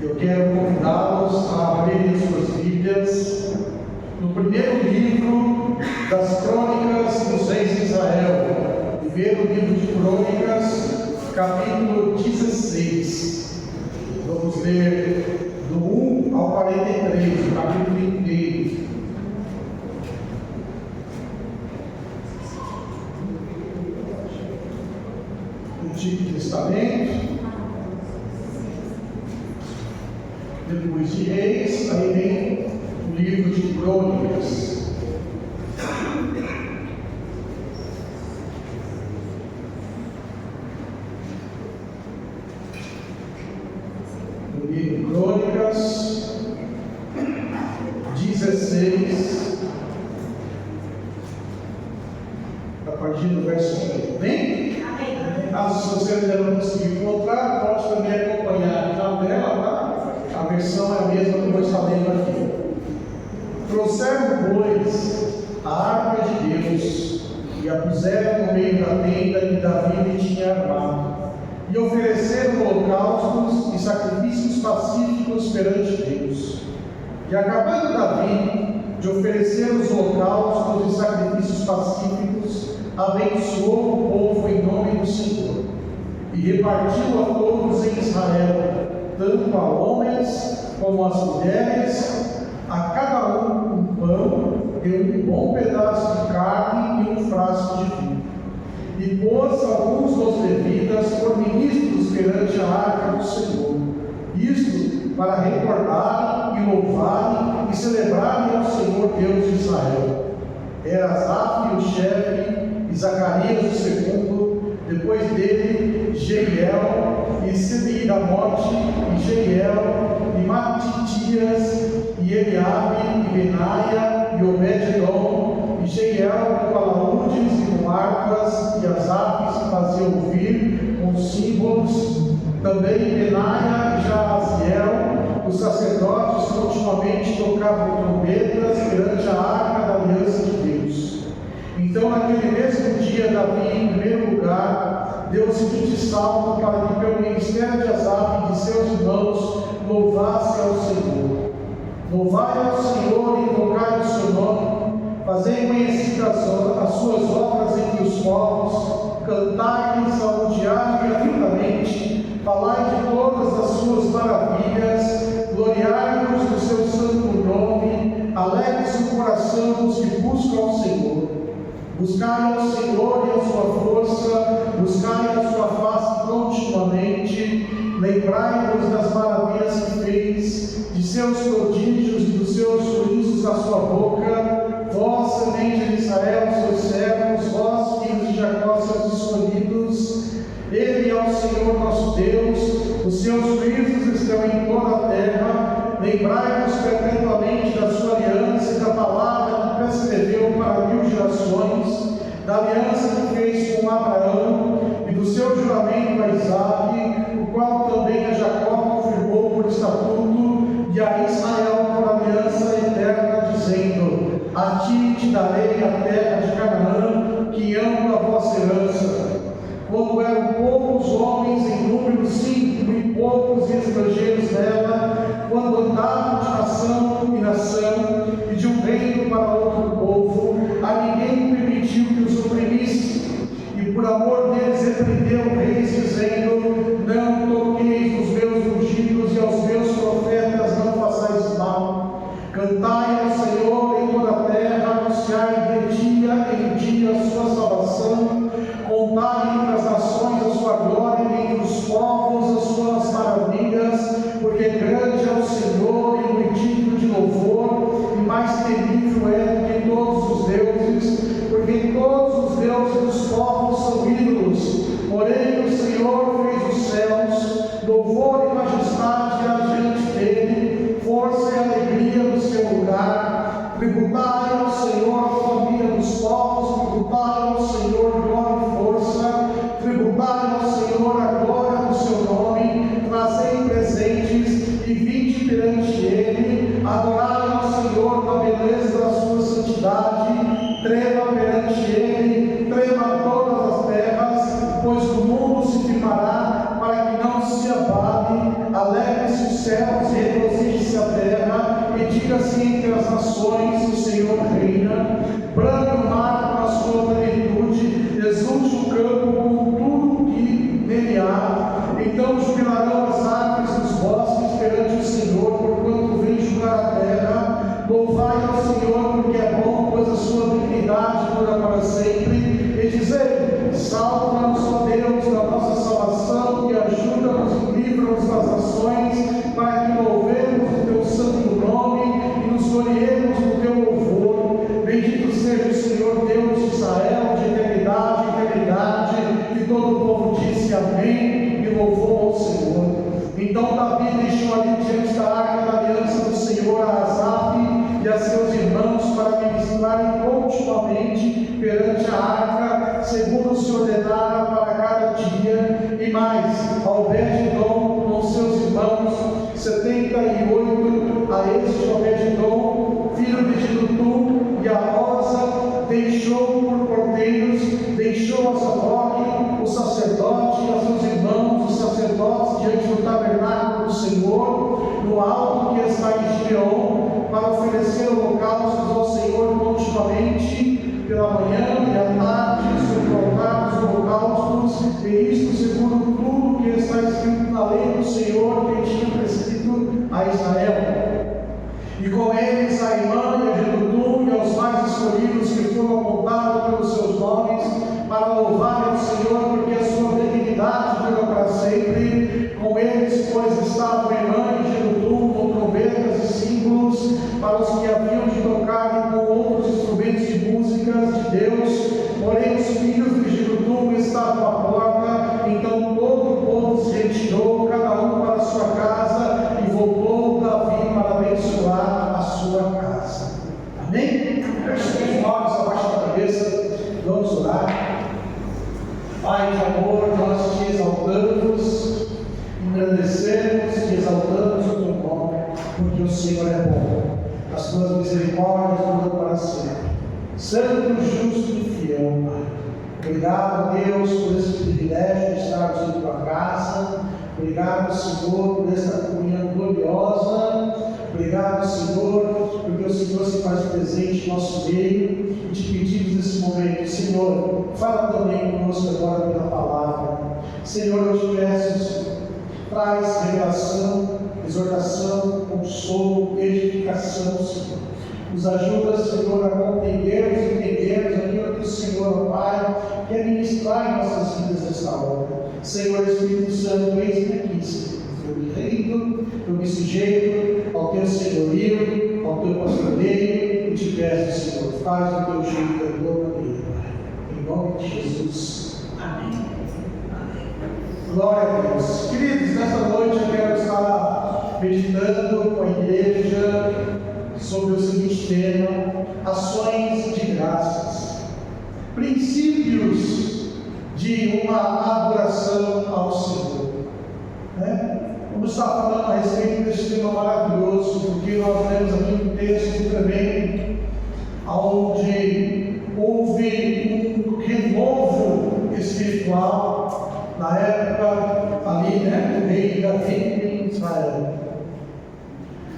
Eu quero convidá-los a abrirem suas Bíblias no primeiro livro das Crônicas dos Reis de Israel, primeiro livro de Crônicas, capítulo 16. Vamos ler do 1 ao 43, o capítulo inteiro. Antigo Testamento, depois de Reis, aí vem o livro de Crônicas. O livro Crônicas 16, a partir do verso 1. Bem? Se você ainda não conseguiu encontrar, pode também acompanhar na tela, tá? A versão é a mesma que eu estou lendo aqui. Trouxeram, pois, a arca de Deus e a puseram no meio da tenda que Davi lhe tinha armado, e ofereceram holocaustos e sacrifícios pacíficos perante Deus. E acabando Davi de oferecer os holocaustos e sacrifícios pacíficos, abençoou o povo em nome do Senhor, e repartiu a todos em Israel, tanto a homens como as mulheres, a cada um pão e um bom pedaço de carne e um frasco de vinho. E pôs alguns dos levitas por ministros perante a arca do Senhor, isto para recordarem e louvarem e celebrarem ao Senhor Deus de Israel. Era Asaf o chefe, e Zacarias o segundo, depois dele Jeiel, e Semiramote, e Jeiel, e Matitias, e Eliabe, e Benaia, e Obed-edom, e Jeiel com alaúdes e com harpas, e Asaf se fazia ouvir com símbolos. Também Benaia e Jaaziel, os sacerdotes, continuamente tocavam trombetas perante a arca da aliança de Deus. Então, naquele mesmo dia, Davi, em primeiro lugar, deu o seguinte salmo para que, pelo ministério de Asaf e de seus irmãos, louvasse ao Senhor. Louvai ao Senhor e invocai o seu nome, fazei conhecidas as suas obras entre os povos, cantai-lhe, saúde-lhe gratuitamente, falai de todas as suas maravilhas, gloriai-vos do seu santo nome, alegre-se o coração dos que buscam ao Senhor. Buscai ao Senhor e a sua força, buscai a sua face continuamente, lembrai-vos das maravilhas que fez, de seus prodígios e dos seus juízos à sua boca, vós, semente de Israel, seus servos, vós, filhos de Jacó, seus escolhidos. Ele é o Senhor nosso Deus, os seus juízos estão em toda a terra. Lembrai-vos perpetuamente da sua aliança e da palavra que prescreveu para 1000 gerações, da aliança que fez com Abraão e do seu juramento a Isaque, o qual também a Jacó confirmou por estatuto, e a Israel por aliança eterna, dizendo: a ti darei a terra de Canaã, que amo a vossa herança. Quando eram poucos homens em número, 5 e poucos estrangeiros nela, quando andavam de nação em nação e de um reino para outro povo, a ninguém permitiu que os oprimisse, e por amor deles repreendeu reis, dizendo: não toqueis os meus ungidos e aos meus profetas não façais mal. Cantai ao Senhor em toda a terra, anunciai de dia em dia a sua salvação, contai entre as nações a sua glória e entre os povos as suas maravilhas, porque grande é o Senhor e muito digno de louvor, e mais terrível é do que todos os deuses, porque todos os deuses dos povos são ídolos, porém o Senhor fez os céus, louvor e majestade adiante dele, força e alegria no seu lugar. Tributai ao Senhor a família dos povos, tributai ao Senhor glória e força, tributai ao Senhor a glória do seu nome, trazei presentes e vinde perante ele, adorai ao Senhor na beleza da sua santidade, trema perante ele, trema todas as terras, pois o mundo se firmará para que não se abale, alegre-se céus, regozije-se a terra, e diga-se entre as nações: o Senhor reina. Brame o mar com a sua plenitude, exulte o campo com tudo que nele há. Então jubilarão as árvores dos bosques perante o Senhor, porquanto vem julgar a terra. Louvai ao Senhor, porque é bom, pois a sua benignidade dura para sempre. E dizei: salva-nos, ó Deus, da nossa salvação, e ajuda-nos e livra-nos das nações, para que louvemos o teu santo nome e nos gloriemos no teu louvor. Bendito seja o Senhor Deus de Israel, de eternidade em eternidade. E todo o povo disse amém, e louvou ao Senhor. Então Davi deixou ali diante da arca da aliança do Senhor a Asaf e a seus irmãos para ministrarem continuamente perante a arca, segundo se ordenara para cada dia, e mais, a Obed-edom com seus irmãos, 78, a este Obed-edom, filho de Gidutum, e a Osa, deixou por porteiros, deixou a Zadok, o sacerdote, e a seus irmãos, os sacerdotes, diante do tabernáculo do Senhor, no alto que está em Gibeon, para oferecer holocaustos ao Senhor continuamente, pela manhã e à tarde, sobre o altar dos holocaustos, e isto segundo tudo que está escrito na lei do Senhor que tinha prescrito a Israel. E com eles a Imã e a Gedutum e aos mais escolhidos que foram apontados pelos seus nomes, para louvar ao Senhor, porque a sua benignidade dura para sempre. Com eles, pois, estavam Imã e Gedutum com trombetas e símbolos, para os que haviam de tocar com outros instrumentos de músicas de Deus. Porém, os filhos de Gedutum estavam à porta. Então todo o povo se retirou, cada um para a sua casa, e voltou Davi para abençoar a sua casa. Amém? Feche os olhos, abaixa a cabeça, vamos orar. Pai de amor, nós te exaltamos, engrandecemos e exaltamos o teu nome, porque o Senhor é bom, as tuas misericórdias duram para sempre. Santo, justo e fiel, Pai. Obrigado, Deus, por esse privilégio de estarmos em tua casa. Obrigado, Senhor, por esta comunhão gloriosa. Obrigado, Senhor, porque o Senhor se faz presente em nosso meio. E te pedimos nesse momento, Senhor, fala também conosco agora pela palavra. Senhor, eu te peço, Senhor, traz revelação, exortação, consolo, edificação, Senhor. Nos ajuda, Senhor, a compreendermos e entendermos aquilo que o Senhor, Pai, quer ministrar em nossas vidas nesta hora. Senhor Espírito Santo, eis-me aqui, Senhor. Eu me rendo, eu me sujeito ao teu senhorio, ao teu pastoreio, e te peço, Senhor, faz o teu jeito da tua maneira, Pai. Em nome de Jesus. Amém. Amém. Glória a Deus. Queridos, nesta noite eu quero estar meditando com a igreja sobre o seguinte tema: ações de graças, princípios de uma adoração ao Senhor. Vamos estar falando a respeito desse tema maravilhoso, porque nós temos aqui um texto também onde houve um renovo espiritual na época ali, do rei Davi em Israel.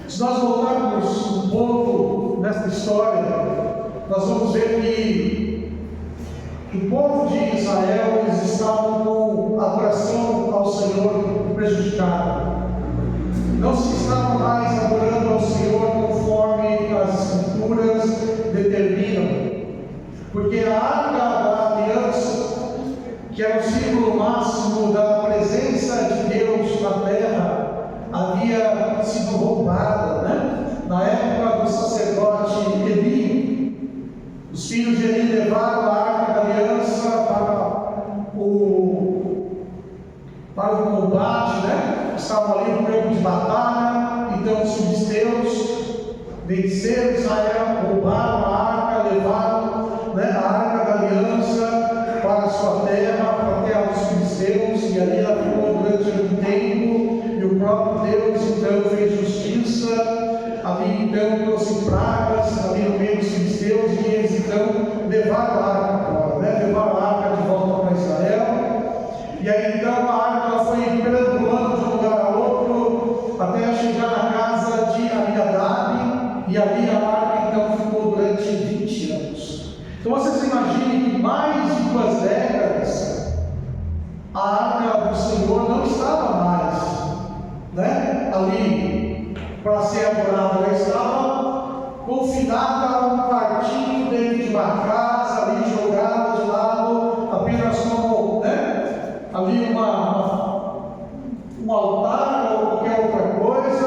Se nós voltarmos um pouco nesta história, nós vamos ver que o povo de Israel, eles estavam com a adoração ao Senhor prejudicada. Não se estavam mais adorando ao Senhor conforme as Escrituras determinam, porque a arca da aliança, que era o símbolo máximo da presença de Deus na terra, havia sido roubada, Na época do sacerdote Eli, os filhos de Eli levaram a arca da aliança para o combate, Estavam ali no campo de batalha. Então os filisteus venceram Israel, roubaram a arca, levaram a arca da aliança para a sua terra, para a terra dos filisteus, e ali ela ficou durante algum tempo. E o próprio Deus então fez justiça, ali então trouxe pragas ali no meio dos filisteus, e eles então levaram a arca embora, levaram a arca de volta para Israel. E aí então a arca foi perambulando de um lugar a outro, até ali para ser adorada, ela estava confinada a um quartinho dentro de uma casa, ali jogada de lado, apenas como, ali um altar ou qualquer outra coisa.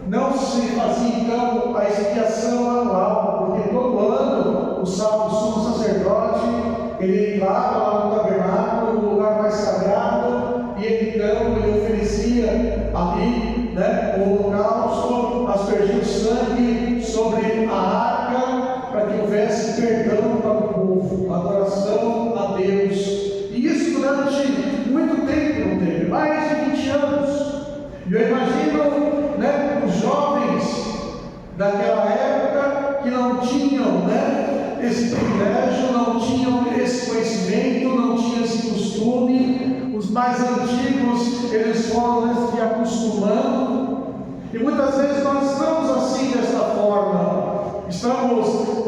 Não se fazia então a expiação anual, porque todo ano o sumo sacerdote ele entrava lá no tabernáculo, no lugar mais sagrado, e ele oferecia ali, o holocausto, aspergindo sangue sobre a arca, para que houvesse perdão para o povo, adoração a Deus. E isso durante muito tempo não teve, mais de 20 anos. E eu imagino, os jovens daquela época que não tinham, esse privilégio, não tinham esse conhecimento, não tinham esse costume. Os mais antigos, eles foram se acostumando. E muitas vezes nós estamos assim, desta forma. Estamos,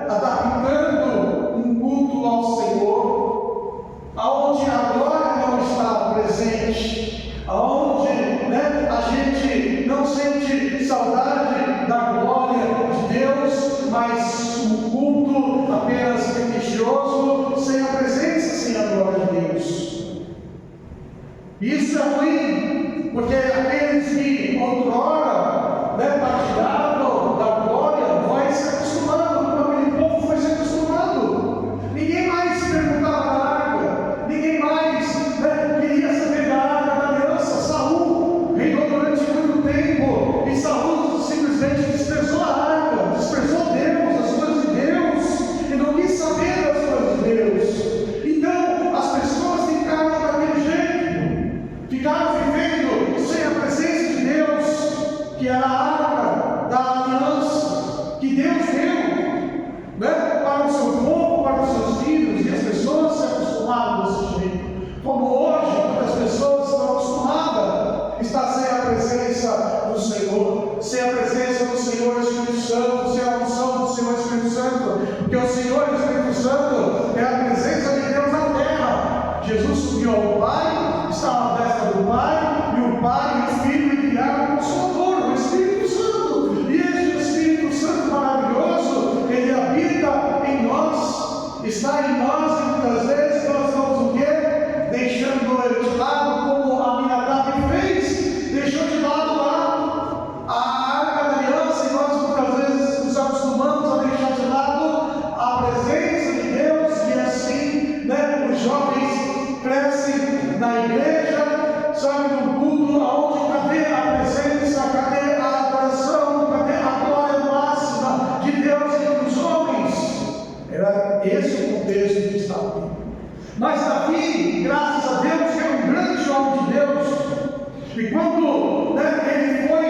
adaptando um culto ao Senhor, aonde a glória não está presente, aonde a gente não sente saudade da glória de Deus, mas um culto apenas religioso, sem a presença, sem a glória de Deus. Isso é ruim, porque aqueles que outrora partilhavam da glória vai se acostumando, como aquele povo foi se acostumando. Ninguém mais se perguntava da arca, ninguém mais queria saber da arca da aliança. Saul reinou durante muito tempo, e Saul simplesmente desprezou a arca, desprezou Deus, as coisas de Deus, e não quis saber das coisas de Deus. Então as pessoas ficaram daquele jeito, ficaram vivendo sem a presença de Deus, que era a arca da aliança que Deus deu para o seu povo, para os seus filhos, e as pessoas se acostumaram desse jeito. Como hoje, muitas pessoas estão acostumadas, está sem a presença do Senhor, sem a presença do Senhor Espírito Santo, sem a unção do Senhor Espírito Santo, porque o Senhor Espírito Santo é a presença de Deus na terra. Jesus subiu ao Pai, estava à destra do Pai, e o Pai e o Filho enviaram o Consolador, o Espírito Santo. E este Espírito Santo maravilhoso, ele habita em nós, está em nós, e muitas vezes nós estamos o quê? Deixando ele de lado, como Aminadab fez, deixou de lado lá a arca da aliança, e nós muitas vezes nos acostumamos a deixar de lado a presença de Deus, e assim, os jovens crescem na igreja, sabe, no culto, aonde cadê a presença, cadê a adoração, cadê a glória máxima de Deus entre os homens? Era esse o contexto que estava aqui. Mas Davi, graças a Deus, é um grande homem de Deus, e quando ele foi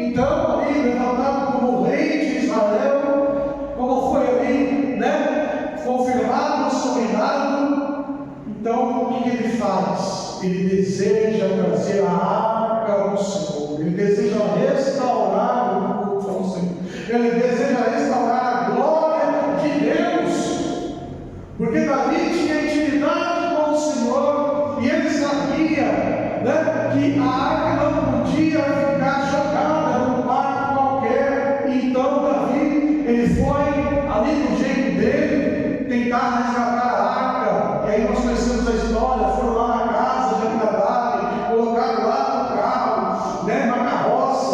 então ali levantado como rei de Israel, como foi ali confirmado o seu reinado, então o que ele faz? Ele deseja trazer a arca do Senhor, ele deseja restaurar o culto ao Senhor, ele deseja restaurar a glória de Deus, porque Davi tinha intimidade com o Senhor, e ele sabia que a arca não podia ficar jogada num quarto qualquer. Então Davi, ele foi ali do jeito dele tentar resgatar a arca, e aí nós conhecemos a história. Foram lá na casa de Aminadab, colocaram lá no carro, na carroça,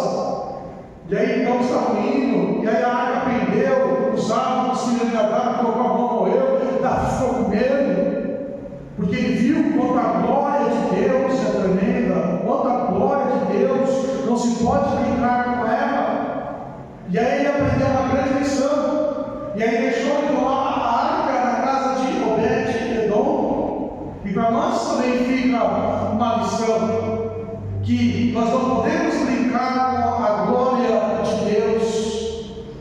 e aí então estavam indo, e aí a arca pendeu, usaram o filho de Aminadab, colocou a mão, morreu. Davi ficou com medo, porque ele viu quanto a glória de Deus é tremenda, quanto a glória de Deus não se pode brincar com ela. E aí ele aprendeu uma grande lição, e aí deixou então a arca na casa de Obed-Edom. E para nós também fica uma lição, que nós não podemos brincar com a glória de Deus,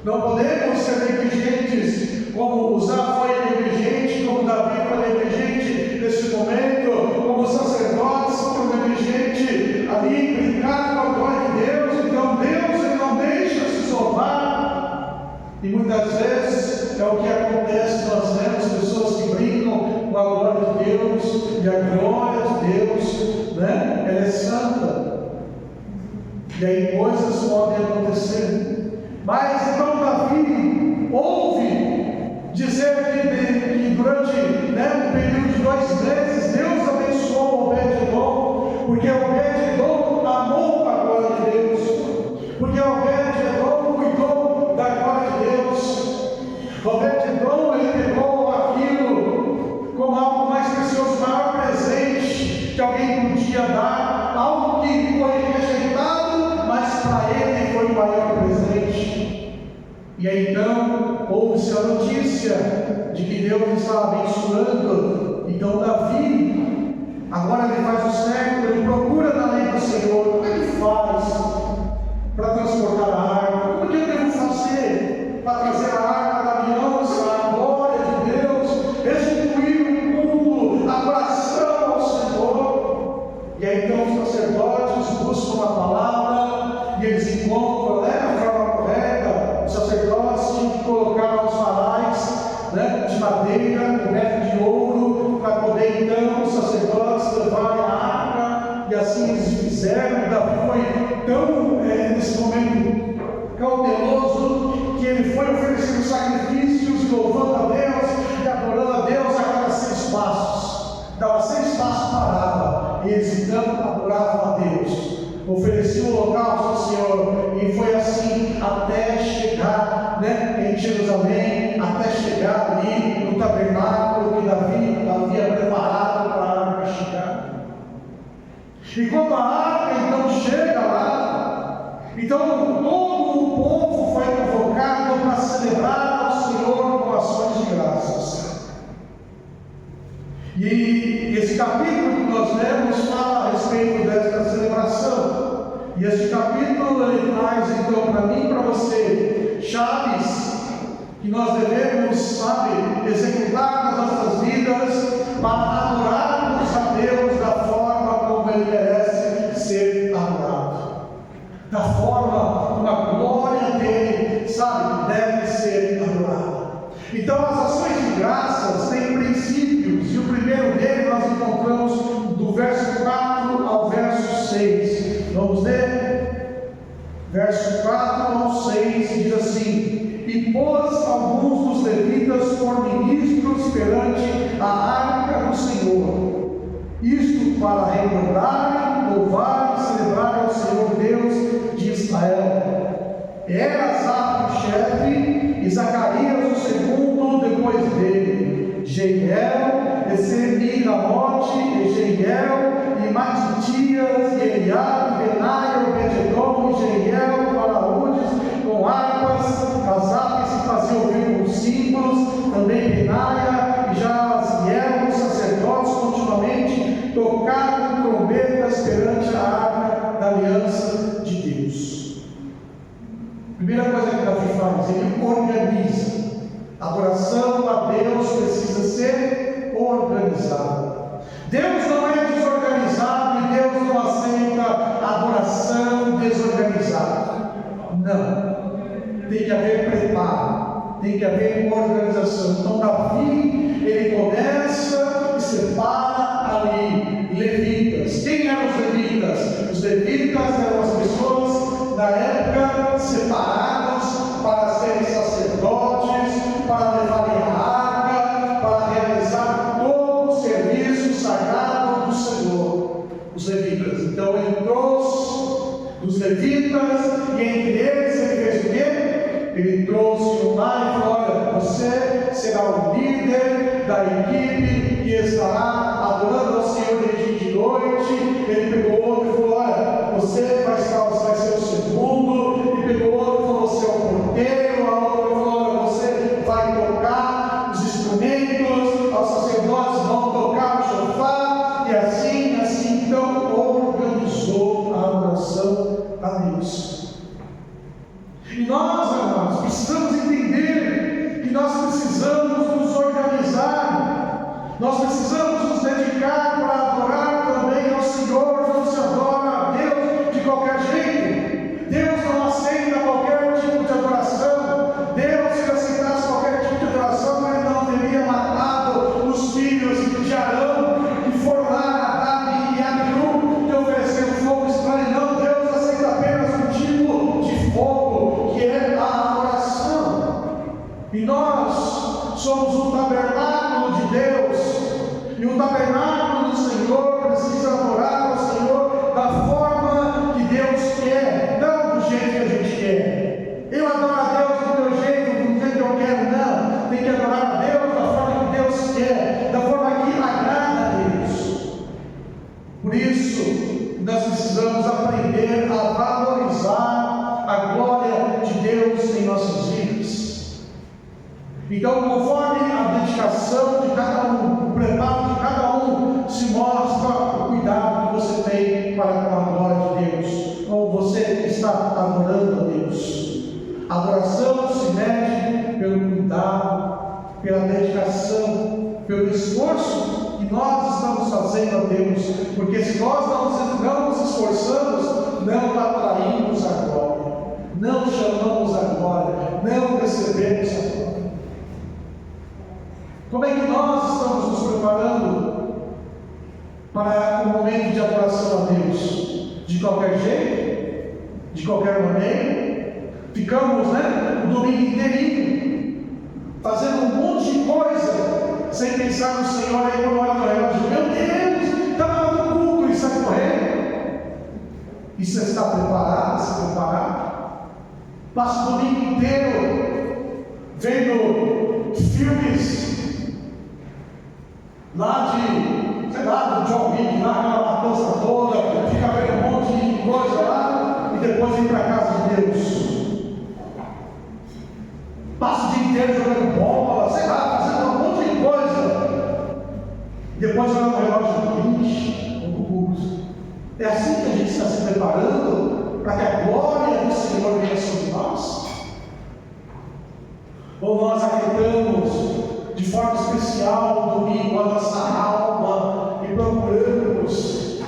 não podemos ser negligentes, como Uzá foi negligente, como Davi foi negligente nesse momento, como os sacerdotes foram negligentes ali, brincar com a glória de Deus. Então Deus, ele não deixa se zombar, e muitas vezes é o que acontece. Nós vemos pessoas que brincam com a glória de Deus, e a glória de Deus, ela é santa. E aí coisas podem acontecer. Mas então Davi ouve dizer que durante um período de 2 meses Deus abençoou Obed-Edom, porque Obed-Edom amou a glória de Deus, porque Obed-Edom cuidou da glória de Deus. Obed-Edom, ele pegou aquilo como algo mais precioso, maior presente que alguém podia dar, algo que foi rejeitado, mas para ele foi o maior presente. E aí então ouve-se a notícia de que Deus estava abençoando. Então Davi, agora ele faz o certo, ele procura na lei do Senhor. Como é que faz para transportar a arca? Como é que eu devo fazer para trazer a arca da aliança, a glória de Deus, restituir o mundo, a oração ao Senhor? E aí então os sacerdotes buscam a palavra e eles encontram a forma correta. Os sacerdotes tinham que colocar os varais de madeira, coberto de ouro, para poder então os sacerdotes levarem a arca, e assim eles fizeram. Davi foi tão, nesse momento, cauteloso, que ele foi oferecendo sacrifícios, louvando a Deus e adorando a Deus a cada 6 passos. Dava 6 passos, parava, e eles então adoravam a Deus, ofereciam o holocausto ao Senhor, e foi assim até chegar em Jerusalém, até chegar ali no tabernáculo que Davi havia preparado para a arca chegar. E quando a arca então chega lá, então todo o povo foi convocado para celebrar ao Senhor com ações de graças. E esse capítulo que nós lemos fala a respeito desta celebração. E este capítulo ele traz então para mim e para você chaves que nós devemos, executar nas nossas vidas para adorarmos a Deus da forma como Ele merece ser adorado, da forma como a glória dele, deve ser adorada. Então as ações de graças têm princípios, e o primeiro deles nós encontramos do verso 4 ao verso 6. Vamos ler? Verso 4 ao 6 diz assim: e pôs alguns dos levitas por ministros perante a arca do Senhor, isto para recordarem, louvarem e celebrarem ao Senhor Deus de Israel. Era Asaf o chefe, e Zacarias o segundo depois dele, Jeiel, Semiramote, e Jeiel, e Matitias, e Eliabe, Benaia, Obed-Edom, e Jeiel, Balaúdes, com harpas. Asaf se fazia ouvir com símbolos, também Benaia e Jaziel, os sacerdotes, continuamente tocavam trombetas perante a arca da aliança de Deus. Primeira coisa que Davi faz, ele organiza. A adoração a Deus precisa ser organizada. Deus não é desorganizado e Deus não aceita adoração desorganizada. Não. Tem que haver preparo, tem que haver organização. Então Davi, ele começa e separa ali levitas. Quem eram os levitas? Os levitas eram as pessoas da época separadas para serem sacerdotes, para levarem a arca, para realizar todo o serviço sagrado do Senhor. Os levitas. Então ele trouxe os levitas, e entre eles ele fez o quê? Ele trouxe um lá e falou: olha, você será o líder da equipe que estará adorando ao Senhor de dia e de noite. Ele pegou outro e falou: olha, você vai ser o segundo. E pegou outro e falou: você é o porteiro. A outra falou: olha, você vai tocar os instrumentos, os sacerdotes vão tocar o shofar. E assim então organizou a adoração a Deus. E nós, amados, precisamos entender que nós precisamos nos organizar, nós precisamos nos dedicar para adorar também ao Senhor. Não se adora a Deus de qualquer jeito. Deus não aceita qualquer tipo de adoração. Deus, se aceitasse qualquer tipo de adoração, Ele não teria matado os filhos de Arão, que foram lá, Nadab e Abiú, que ofereceram fogo estranho. Não, Deus aceita apenas Então, conforme a dedicação de cada um, o preparo de cada um, se mostra o cuidado que você tem para com a glória de Deus, ou você está adorando a Deus. A adoração se mede pelo cuidado, pela dedicação, pelo esforço que nós estamos fazendo a Deus, porque se nós não nos esforçamos, não atraímos a glória, não chamamos a glória, não recebemos a glória. Como é que nós estamos nos preparando para o momento de adoração a Deus? De qualquer jeito? De qualquer maneira? Ficamos, o domingo inteirinho fazendo um monte de coisa sem pensar no Senhor. Aí quando olha no relógio, meu Deus, está na hora do culto e sai correndo. E você está preparado, se preparado? Passa o domingo inteiro vendo filmes lá do John Wick, lá aquela matança toda, fica vendo um monte de coisa lá e depois vem para a casa de Deus. Passa o dia inteiro jogando bola, fazendo um monte de coisa. E depois olha no relógio, ixi, no culto. É assim que a gente está se preparando para que a glória do Senhor venha sobre nós? Ou nós acreditamos de forma especial no domingo a nossa alma e procuramos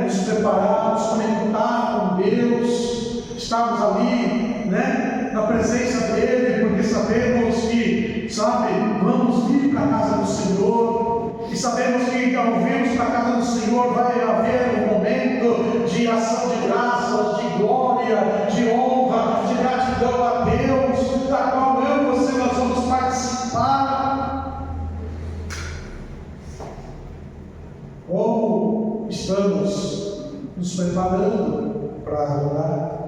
nos preparar, nos conectar com Deus, estarmos ali na presença dEle, porque sabemos que, vamos vir para a casa do Senhor, e sabemos que ao virmos para a casa do Senhor vai haver um momento de ação de graças, de glória, de honra, de gratidão a Deus, da qual eu e você nós vamos participar. Ou estamos nos preparando para adorar?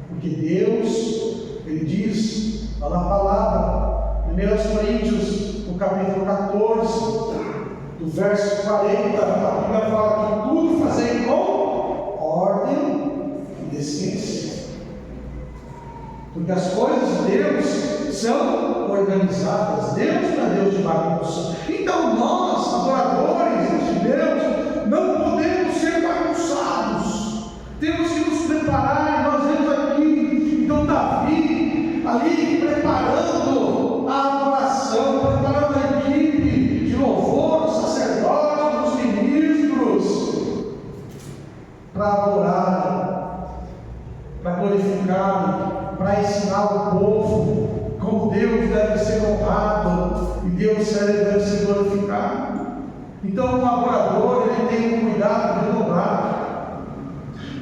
Porque Deus, Ele diz lá na palavra, 1 Coríntios, no capítulo 14, do verso 40, a Bíblia fala que tudo fazei com ordem e decência. Porque as coisas de Deus são organizadas. Deus não é Deus de bagunça. Então nós, adoradores de Deus, não podemos ser bagunçados. Temos que nos preparar, e nós vemos aqui, então Davi, ali preparando a adoração, preparando a equipe de louvor, os sacerdotes, os ministros, para adorar, para glorificar, para ensinar o povo como Deus deve ser honrado e Deus deve ser glorificado. Então o adorador, ele tem um cuidado redobrado.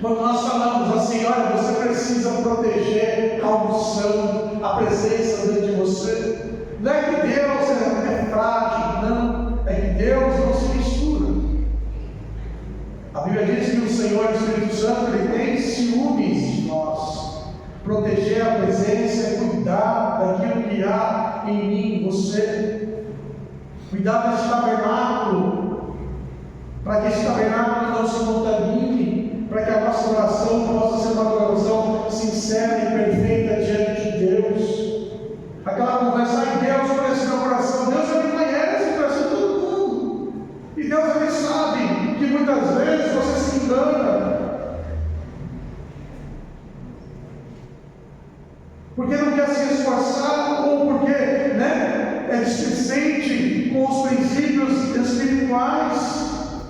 Quando nós falamos assim, olha, você precisa proteger a unção, a presença dentro de você, não é que Deus é frágil, não, é que Deus não se mistura. A Bíblia diz que o Senhor, o Espírito Santo, ele tem ciúmes de nós. Proteger a presença é cuidar daquilo que há em mim, em você. Cuidar desse tabernáculo, para que esse tabernáculo não se contamine, para que a nossa oração possa ser uma oração sincera e perfeita diante de Deus. Aquela conversa, Deus conhece meu coração, Deus me conhece, conhece todo mundo. E Deus ele sabe que muitas vezes você se engana. Porque não quer se esforçar, ou porque é displicente com os princípios espirituais,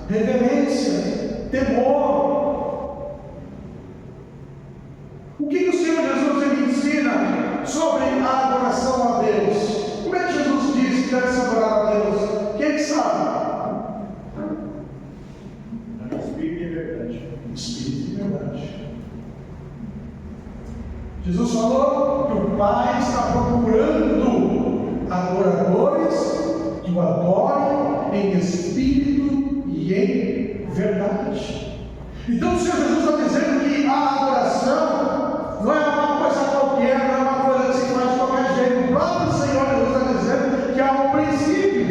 reverência, temor. O que o Senhor Jesus ele ensina sobre a adoração a Deus? Como é que Jesus diz que deve se adorar a Deus? Quem sabe? Espírito e verdade. Espírito e verdade. Jesus falou que o Pai está procurando adoradores que o adorem em espírito e em verdade. Então o Senhor Jesus está dizendo que a adoração não é uma coisa qualquer, não é uma coisa que se faz de qualquer jeito. O próprio Senhor Jesus está dizendo que há um princípio,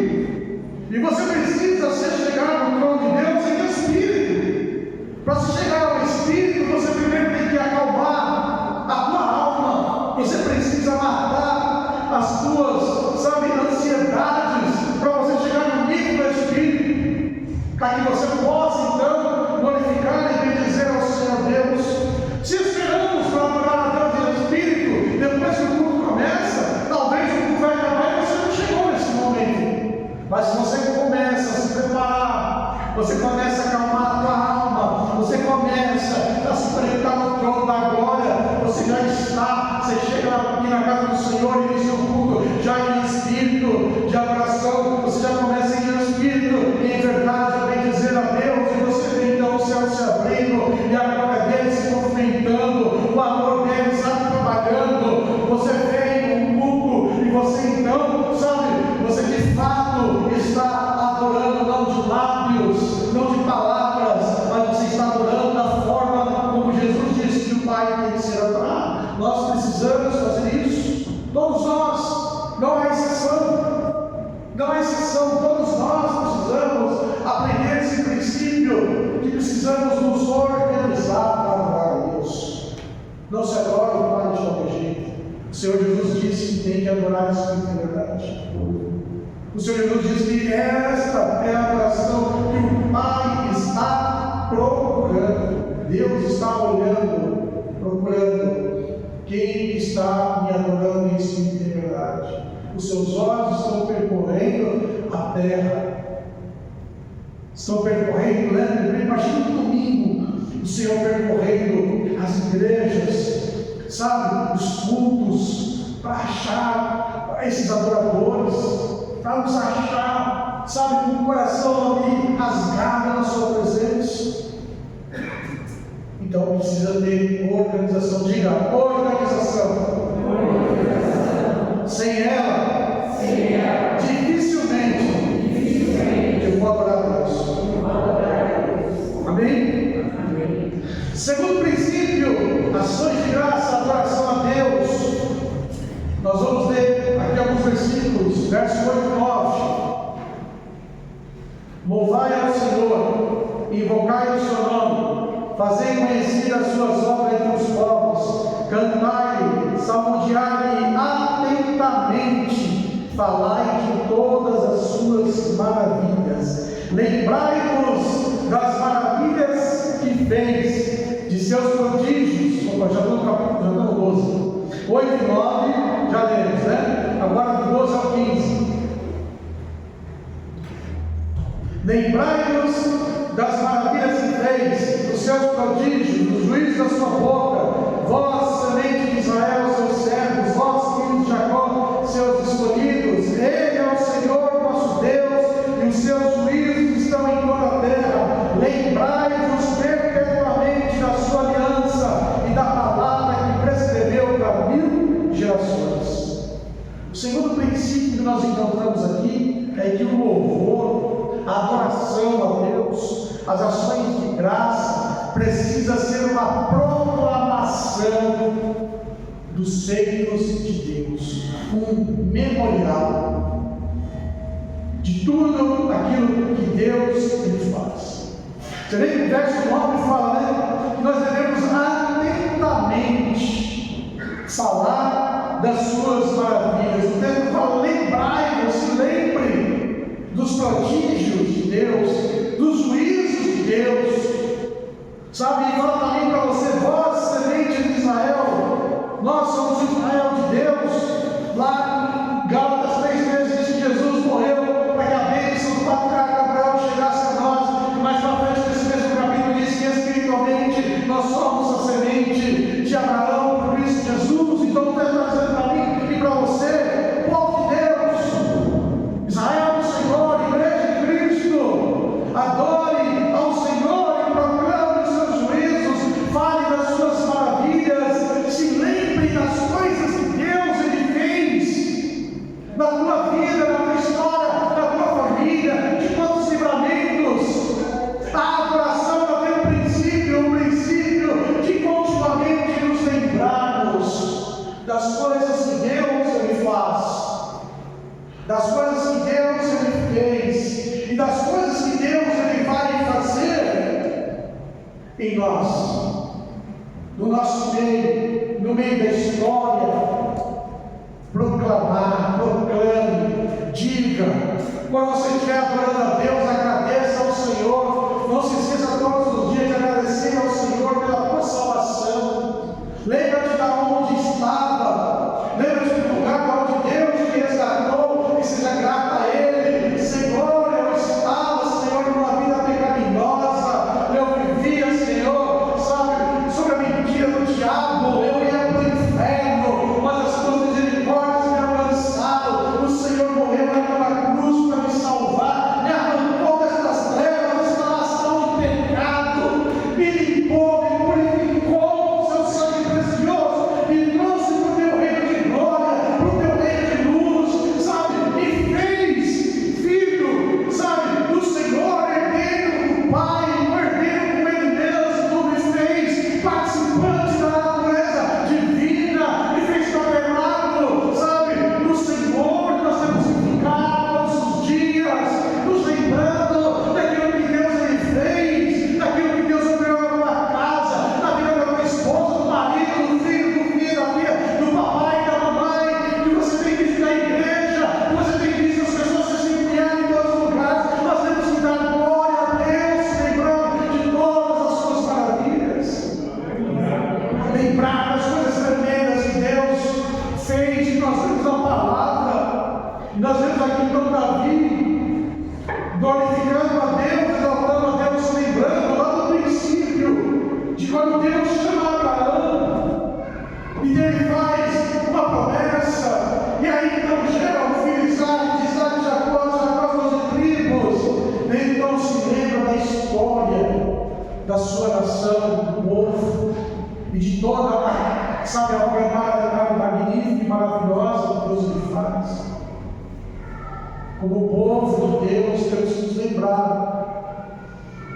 e você precisa chegar no trono de Deus em espírito. Para se chegar ao espírito, você primeiro tem que acalmar a tua alma. Você precisa matar as tuas, Pai, etc. Nós precisamos fazer isso. Todos nós, não há exceção. Não há exceção. Todos nós precisamos aprender esse princípio que precisamos nos organizar para adorar a Deus. Não se adora o Pai de qualquer jeito. O Senhor Jesus disse que tem que adorar a Espírito e verdade. O Senhor Jesus diz que esta é a oração que o Pai está procurando. Deus está olhando, procurando quem está me adorando em espírito e verdade. Os seus olhos estão percorrendo a terra. Estão percorrendo, né? Imagina um domingo, o Senhor percorrendo as igrejas, sabe, os cultos, para achar esses adoradores, para nos achar, sabe, com o coração ali rasgado na sua presença. Então precisa ter organização. Diga, organização. Sem ela, dificilmente eu vou adorar a Deus. Amém? Segundo princípio, ações de graça, adoração a Deus. Nós vamos ler aqui alguns versículos, versos 8 e 9. Louvai ao Senhor, invocai o seu nome, fazei conhecidas as suas obras entre os povos, cantai-lhe, salmodiai-lhe atentamente, falai de todas as suas maravilhas, lembrai-vos das maravilhas que fez, de seus prodígios. Opa, já estou no 12. 8 e 9, já lemos, né? Agora do 12 ao 15. Lembrai-vos das maravilhas que fez, dos seus prodígios, dos juízos da sua boca, vós, semente de Israel, seus servos, vós, filhos de Jacó, seus escolhidos. Ele é o Senhor nosso Deus, e os seus juízos estão em toda a terra. Lembrai-vos perpetuamente da sua aliança e da palavra que prescreveu para 1000 gerações. O segundo princípio que nós encontramos aqui é que o louvor, a adoração a Deus, as ações de graça, precisa ser uma proclamação dos feitos de Deus, um memorial de tudo aquilo que Deus ele faz. Você vê que o verso 9 fala, né, que nós devemos atentamente falar das suas maravilhas. O texto fala, lembrai-vos, se lembre dos prodígios de Deus, dos juízos de Deus. Sabe, e fala também para você, vós, semente de Israel, nós somos Israel de Deus. Lá em Gálatas 3:13 diz que Jesus morreu para que a bênção do patriarca Abraão chegasse a nós. Mais para frente, nesse mesmo capítulo, diz que espiritualmente nós somos a semente de Abraão por Cristo Jesus. Então o texto está dizendo para mim e para você, povo de Deus, Israel do Senhor, igreja de Cristo, adore ao Senhor e proclame os seus juízos, fale das suas maravilhas, se lembre das coisas que Deus ele fez na tua vida, na tua história, na tua família, de quantos livramentos. A adoração ela tem um princípio de continuamente nos lembrarmos das coisas que Deus ele faz, das coisas que Deus ele fez e das coisas que Deus ele vai fazer em nós, no nosso meio, no meio da história. Proclamar, proclame, diga. Quando você estiver adorando a Deus, agradeça ao Senhor. Não se esqueça todos os dias de agradecer ao Senhor pela tua salvação. Lembra-te de onde estava, lembra-te do lugar onde Deus te resgatou e seja grato a Ele. Senhor, eu estava, Senhor, numa vida pecaminosa, eu vivia, Senhor, sabe, sobre a mentira do diabo, eu ia para o inferno, mas as tuas misericórdias me alcançaram. O Senhor morreu naquela cruz para me salvar, me arrancou dessas trevas, instalação de pecado, me limpou, me purificou com seu sangue precioso, me lembrar das coisas tremendas que Deus fez, e nós temos a palavra, e nós vemos aqui então Davi glorificando a Deus, exaltando a Deus, lembrando lá do princípio, de quando Deus chama Abraão, e ele faz uma promessa, e aí então gera um filho Isaac, de Isaac Jacó, 12 tribos, ele então se lembra da história da sua nação, do povo, e de toda a, sabe, a obra magnífica e maravilhosa que Deus lhe faz. Como povo de Deus, temos que nos lembrar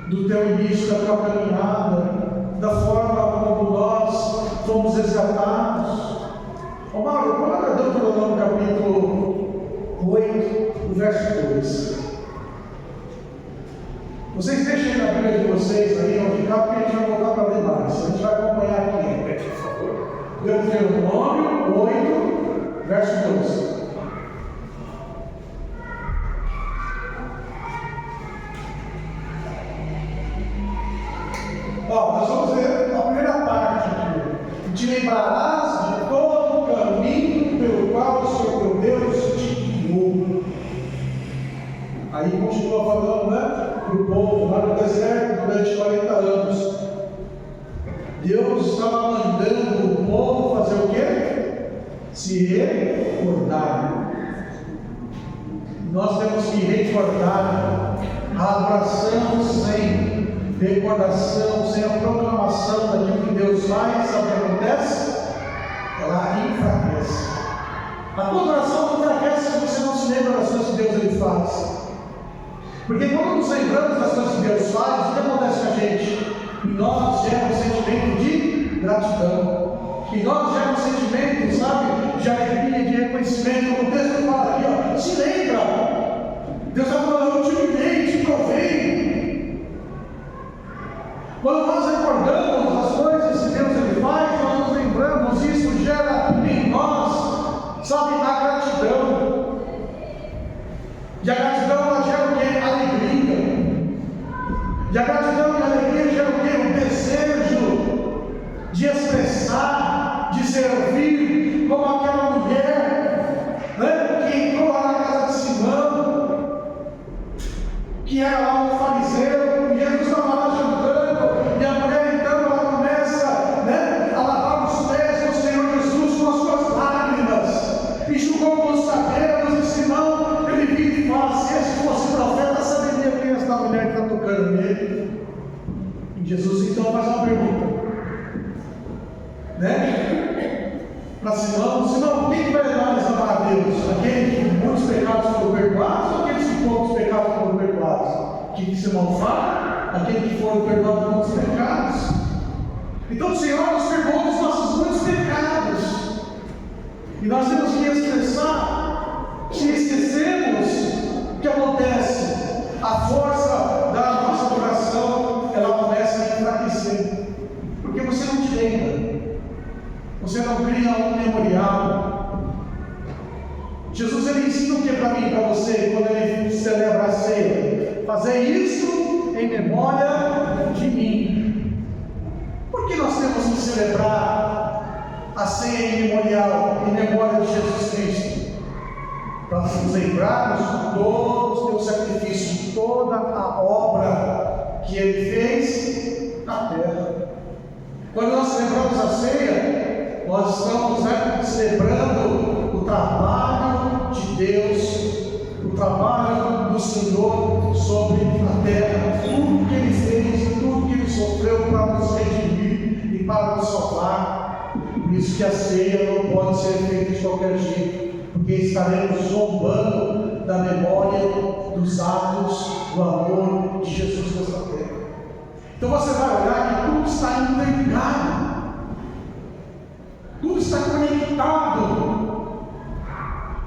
do teu início, da tua caminhada, da forma como nós fomos resgatados. Ô Mauro, coloca Deuteronômio capítulo 8, o verso 2. Vocês deixem aí na Bíblia de vocês, aí onde está, porque a gente vai voltar para ler mais. A gente vai acompanhar aqui. Repete, por favor. Deuteronômio 8, verso 2. Nós vamos ver a primeira parte aqui. Te lembrarás de todo o caminho pelo qual o Senhor teu Deus te guiou. Aí continua falando, né? Para o povo lá no deserto durante 40 anos. Deus estava mandando o povo fazer o quê? Se recordar. Nós temos que recordar. A adoração sem recordação, sem a proclamação daquilo que Deus faz, sabe o que acontece? Ela enfraquece. A tua adoração não enfraquece se você não se lembra das coisas que Deus ele faz. Porque quando nos lembramos das coisas que Deus faz, o que acontece com a gente? E nós geramos um sentimento de gratidão. E nós geramos um sentimento, sabe, de alegria, de reconhecimento. O texto fala aqui, ó, se lembra. Deus está falando, eu te humilhei, te provei. Quando nós recordamos as coisas que Deus ele faz, nós nos lembramos, isso gera em nós, sabe, a gratidão. E a gratidão ela gera o quê? Alegria. E a gratidão e a alegria gera o quê? O desejo de expressar, de servir, como aquela mulher, né, que entrou lá na casa de Simão, que era lá um fariseu, e Jesus estava lá jantando, e a mulher então ela começa, né, a lavar os pés do Senhor Jesus com as suas lágrimas, e jogou com os cabelos, e Simão, ele vira e fala, se esse fosse profeta, saberia quem é esta mulher que está tocando nele. E Jesus então faz uma pergunta, né, para Simão, quem vai mais amar a Deus? Aquele que muitos pecados foram perdoados, ou aqueles que poucos pecados foram perdoados? O que Simão fala? Aquele que foram perdoados muitos pecados. Então o Senhor nos perdoou dos nossos muitos pecados. E nós temos que expressar, se esquecemos, o que acontece? A força da nossa oração, ela começa a enfraquecer. Porque você não te lembra. Você não cria um memorial. Jesus ele ensina o que para mim e para você quando ele celebra a ceia? Fazer isso em memória de mim. Por que nós temos que celebrar a ceia em memorial, em memória de Jesus Cristo? Para nos lembrarmos de todo o seu sacrifício, de toda a obra que ele fez na terra. Quando nós celebramos a ceia, nós estamos, né, celebrando o trabalho de Deus, o trabalho do Senhor sobre a terra, tudo que Ele fez, tudo que Ele sofreu para nos redimir e para nos salvar. Por isso que a ceia não pode ser feita de qualquer jeito, porque estaremos zombando da memória dos atos do amor de Jesus nesta terra. Então você vai olhar que tudo está interligado. Tudo está conectado.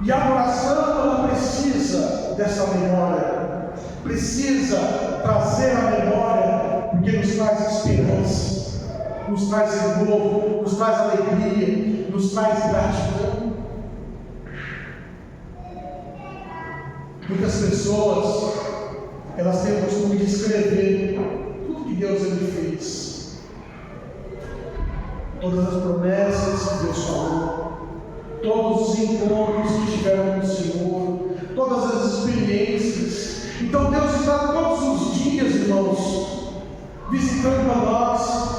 E a oração, ela precisa dessa memória. Precisa trazer a memória, porque nos traz esperança, nos traz renovo, nos traz alegria, nos traz gratidão. Muitas pessoas, elas têm o costume de escrever tudo que Deus ele fez. todas as promessas que Deus falou, todos os encontros que tiveram com o Senhor, todas as experiências. Então Deus está todos os dias, irmãos, visitando a nós.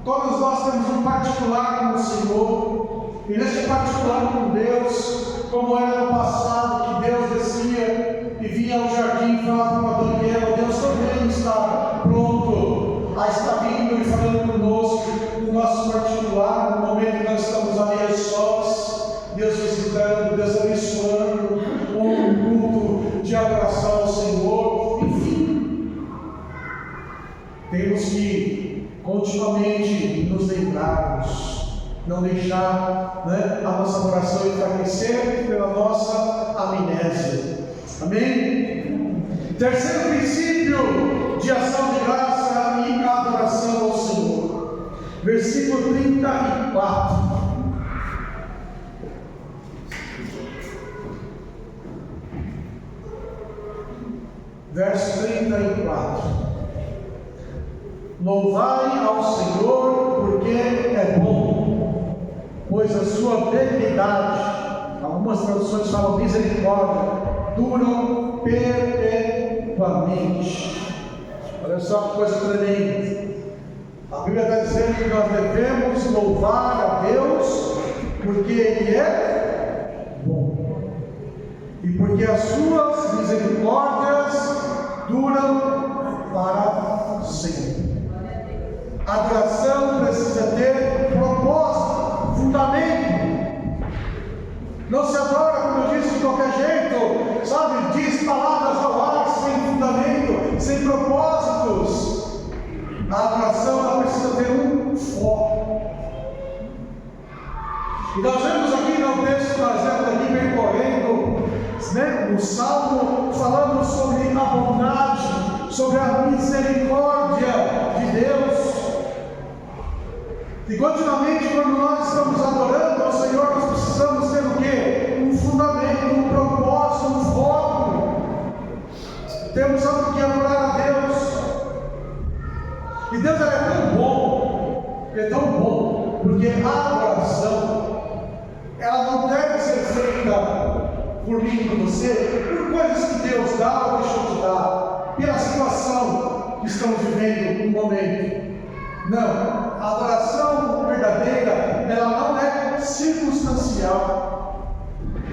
Todos nós temos um particular com o Senhor, e nesse particular com Deus, como era no passado, que Deus descia e vinha ao jardim e falava com Adão e Eva. Deus também está pronto a estar vindo e falando conosco no nosso particular, no momento que nós estamos ali a sós, Deus visitando, Deus abençoando, um culto de adoração ao Senhor. Enfim, temos que continuamente nos lembrarmos, não deixar a nossa oração enfraquecer pela nossa amnésia. Amém? Terceiro princípio de ação de graça e adoração ao Senhor. Versículo 34. Verso 34. Louvai ao Senhor, porque é bom, pois a sua benignidade, algumas traduções falam misericórdia, duram perpetuamente. Olha só que coisa tremenda. A Bíblia está dizendo que nós devemos louvar a Deus, porque Ele é bom, e porque as suas misericórdias duram para sempre. A adoração precisa ter propósito, fundamento. Não se adora, como eu disse, de qualquer jeito, sabe? Diz palavras ao ar, sem fundamento, sem propósitos. A adoração ela precisa ter um foco. E nós vemos aqui no texto, nós vemos aqui percorrendo, o Salmo, falando sobre a bondade, sobre a misericórdia de Deus. E continuamente, quando nós estamos adorando ao Senhor, nós precisamos ter o quê? Um fundamento, um propósito, um foco. Temos algo que adorar a Deus. E Deus é tão bom, porque a adoração, ela não deve ser feita por mim e por você, por coisas que Deus dá ou deixou de dar, pela situação que estamos vivendo no momento. Não, a adoração verdadeira, ela não é circunstancial.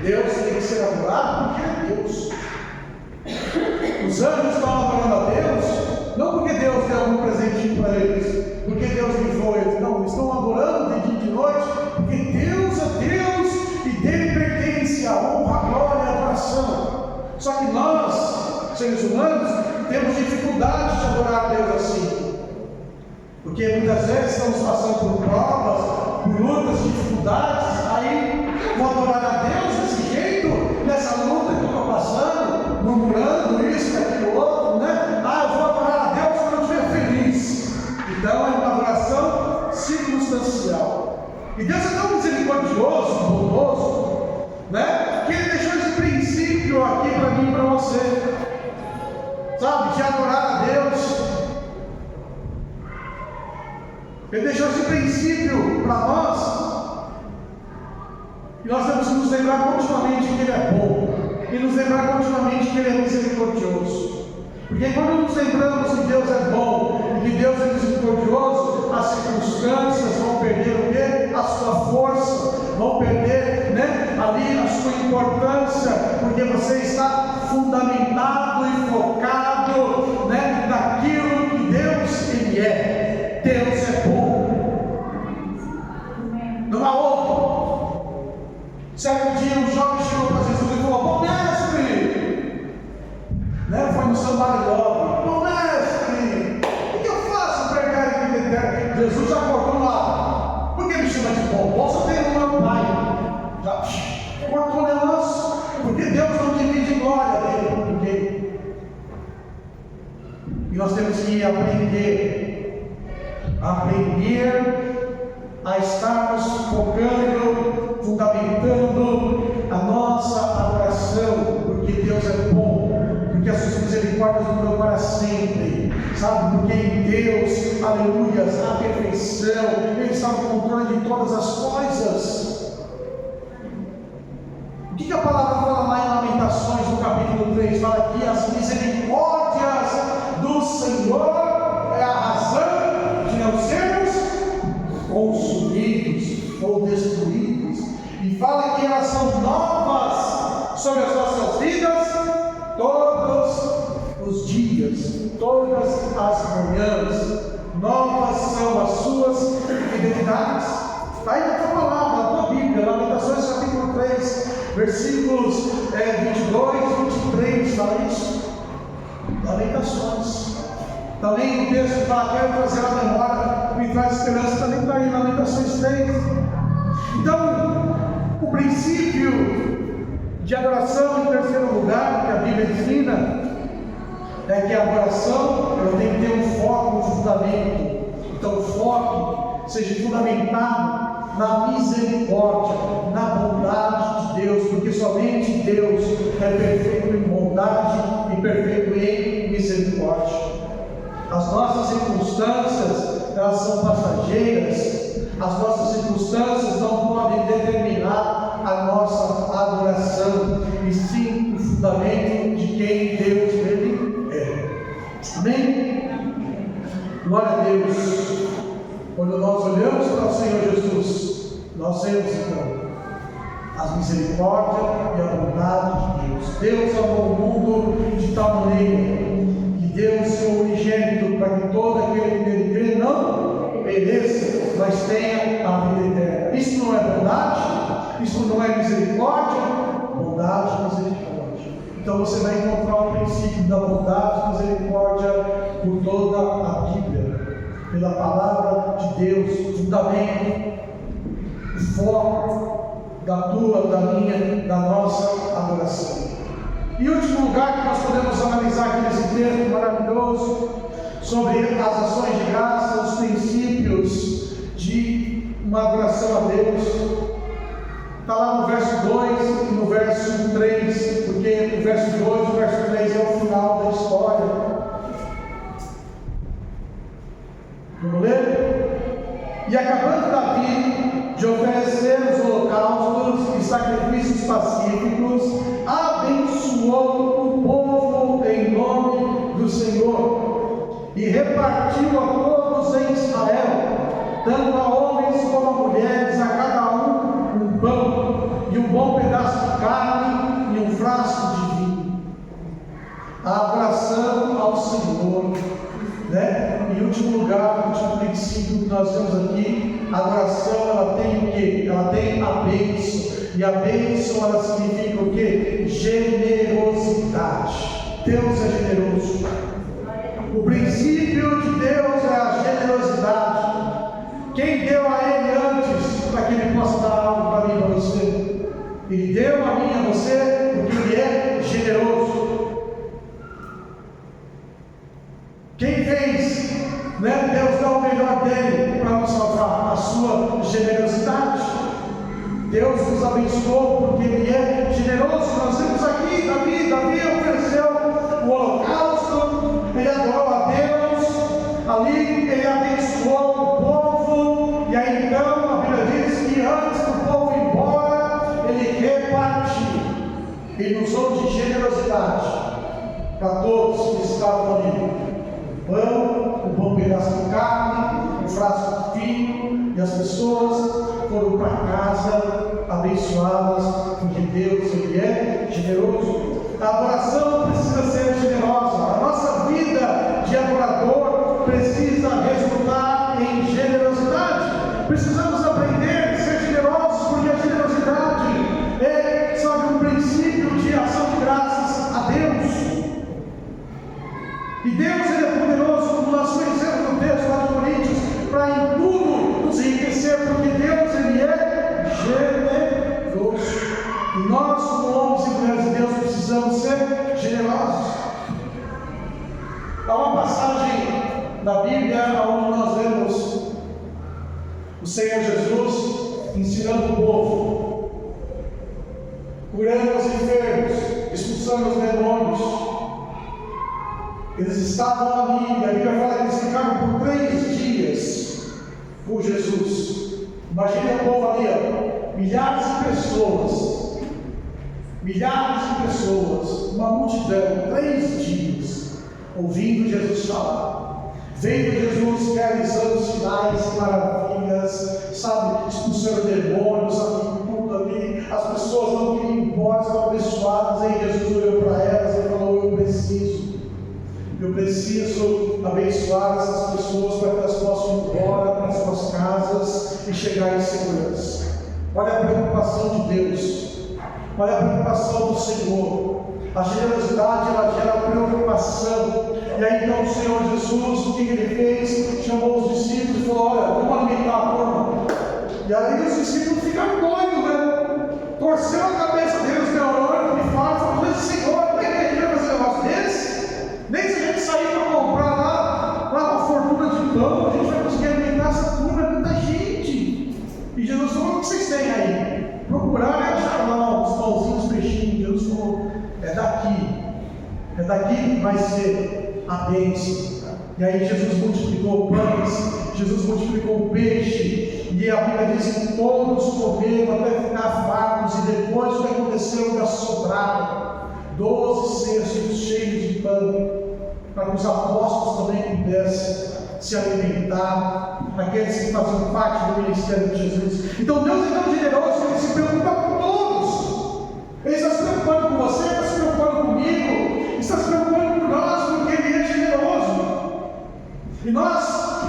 Deus tem que ser adorado porque é Deus. Os anjos estão adorando a Deus, não porque Deus deu algum presentinho para eles, porque Deus livrou eles, não, eles estão adorando de dia e de noite, porque Deus é Deus e dele pertence a honra, a glória e a adoração. Só que nós, seres humanos, temos dificuldade de adorar a Deus assim. Porque muitas vezes estamos passando por provas, por lutas, dificuldades, aí eu vou adorar a Deus desse jeito, nessa luta que eu estou passando, murmurando isso, aquilo outro, né? Eu vou adorar a Deus quando eu estiver feliz. Então é uma adoração circunstancial. E Deus é tão misericordioso, bondoso, né? Que Ele deixou esse princípio aqui para mim e para você, sabe? De adorar a Deus. Ele deixou esse princípio para nós, e nós temos que nos lembrar continuamente que Ele é bom, e nos lembrar continuamente que Ele é misericordioso. Porque quando nos lembramos que Deus é bom e que Deus é misericordioso, as circunstâncias vão perder o quê? A sua força, vão perder, ali a sua importância, porque você está fundamentado e focado, naquilo que Deus Ele é. Deus é bom, não há outro. Certo dia um jovem chegou para Jesus e falou: bom mestre, foi no Somebody Love, bom mestre, o que eu faço para pregar a vida eterna? Jesus já cortou lá. Por que me chama de bom? Bom só tem um meu pai. Já cortou o negócio, porque Deus não divide glória dele com ninguém. E nós temos que aprender a estarmos focando, fundamentando a nossa adoração, porque Deus é bom, porque as suas misericórdias duram para sempre. sabe? Porque em Deus, aleluia, há perfeição, Ele está no controle de todas as coisas. O que a palavra fala lá em Lamentações, no capítulo 3? Fala que as misericórdias do Senhor é a razão de não sermos consumidos ou destruídos. E fala que elas são novas sobre as nossas vidas todos os dias, todas as manhãs. Novas são as suas fidelidades. Está aí na tua palavra, na tua Bíblia, Lamentações capítulo 3, versículos 22, 23, fala isso. Lamentações. Também o texto fala, quero trazer a memória, me traz esperança, também está aí, Lamentações 3. Então, o princípio de adoração, em terceiro lugar, que a Bíblia ensina, é que a adoração tem que ter um foco, um fundamento. Então o foco seja fundamentado na misericórdia, na bondade de Deus, porque somente Deus é perfeito em bondade e perfeito em misericórdia. As nossas circunstâncias, elas são passageiras. As nossas circunstâncias não podem determinar a nossa adoração, e sim o fundamento de quem Deus ele é. Amém? Glória a Deus. Quando nós olhamos para o Senhor Jesus, nós vemos então as misericórdias e a bondade de Deus. Deus amou o mundo de tal maneira que deu o seu unigênito para que todo aquele que nele crê não pereça, mas tenha a vida eterna. Isso não é bondade? Isso não é misericórdia? Bondade e misericórdia. Então você vai encontrar o princípio da bondade e misericórdia por toda a Bíblia, pela palavra de Deus, o fundamento, o foco da tua, da minha, da nossa adoração. E último lugar que nós podemos analisar aqui nesse texto maravilhoso, sobre as ações de graça, os princípios de uma adoração a Deus, está lá no verso 2 e no verso 3, porque o verso 2 e o verso 3 é o final da história. Vamos ler? E acabando Davi de oferecer os holocaustos e sacrifícios pacíficos, abençoou o povo em nome do Senhor e repartiu a todos em Israel, tanto a homens como a mulheres, a cada um pão e um bom pedaço de carne e um frasco de vinho. A adoração ao Senhor, né? Em último lugar, o último princípio que nós temos aqui, a adoração ela tem o quê? Ela tem a bênção, e a bênção ela significa o quê? Generosidade. Deus é generoso. O princípio de Deus é a generosidade. Quem deu a Ele antes para que Ele possa dar algo para mim e para você? Ele deu a mim e a você porque Ele é generoso. Quem fez, né? Deus dá o melhor dele para nos salvar, a sua generosidade. Deus nos abençoou porque Ele é generoso. Nós vemos aqui, Davi ofereceu o holocausto, ele adorou a Deus, ali ele abençoou o povo, e aí então a Bíblia diz que antes do povo ir embora, ele repartiu, ele usou de generosidade para todos que estavam ali. Pão, um bom pedaço de carne, um frasco de vinho, e as pessoas foram para casa abençoadas, porque Deus Ele é generoso. A adoração precisa ser generosa. A nossa vida de adorador precisa resultar em generosidade. Precisamos aprender a ser generosos, porque a generosidade é, sabe, um princípio de ação de graças a Deus. E Deus Ele é poderoso, como nós conhecemos no texto lá de Coríntios, para em tudo nos enriquecer, porque Deus Ele é generoso. E nós, como homens e mulheres de Deus, precisamos ser generosos. Há uma passagem da Bíblia onde nós vemos o Senhor Jesus ensinando o povo, curando os enfermos, expulsando os demônios. Eles estavam ali, e a Bíblia fala que eles ficaram por 3 dias com Jesus. Imagina o povo ali, ó, milhares de pessoas, uma multidão, 3 dias, ouvindo Jesus falar, vendo Jesus realizando sinais e maravilhas, sabe, expulsando demônios, sabe, tudo ali, as pessoas não queriam ir embora, estavam abençoadas. Aí Jesus olhou para elas e falou: eu preciso abençoar essas pessoas para que elas possam ir embora para as suas casas e chegar em segurança. Olha a preocupação de Deus, olha a preocupação do Senhor. A generosidade, ela gera preocupação. E aí então o Senhor Jesus, o que ele fez? Chamou os discípulos e falou: olha, vamos alimentar a turma. E aí os discípulos ficaram doidos, né? Torceram a cabeça deles, neurônio, e falaram: mas Senhor, como é que a gente vai fazer um negócio desse? Nem se a gente sair para comprar lá uma fortuna de pão, a gente vai conseguir alimentar essa turma, é muita gente. E Jesus falou: o que vocês têm aí? Procuraram e acharam lá uns pãozinhos, peixinhos. Jesus falou: é daqui que vai ser a bênção. E aí Jesus multiplicou pães, Jesus multiplicou o peixe, e a Bíblia diz que todos comeram até ficar fartos, e depois o que aconteceu? Ainda sobraram 12 cestos cheios de pão, para que os apóstolos também pudessem se alimentar, aqueles que faziam parte do ministério de Jesus. Então Deus é tão generoso que Ele se preocupa com todos. Ele está se preocupando com você, está se preocupando comigo, está se preocupando por nós, porque Ele é generoso. E nós,